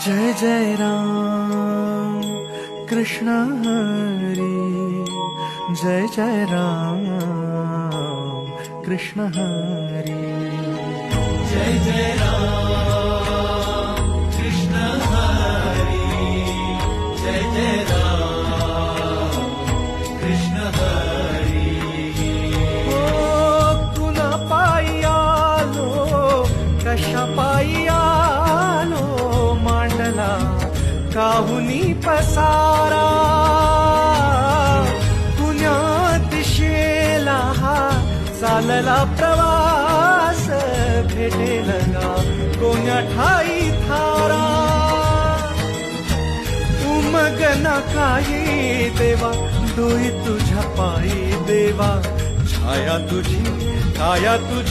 जय जय राम कृष्ण हरी, जय जय राम कृष्ण हरी, जय जय राम कृष्ण हरी, जय जय राम कृष्ण हरी. ओ तुला पायी आलो, कशा पायी आलो, मांडला काहुनी पसारा, पुण्या दिशेला हा चालला प्रवास, भेटेल गा कोण्या ठाई थारा. उमगना काही देवा, डोई तुझ्या पायी देवा, छाया तुझी काया तुझी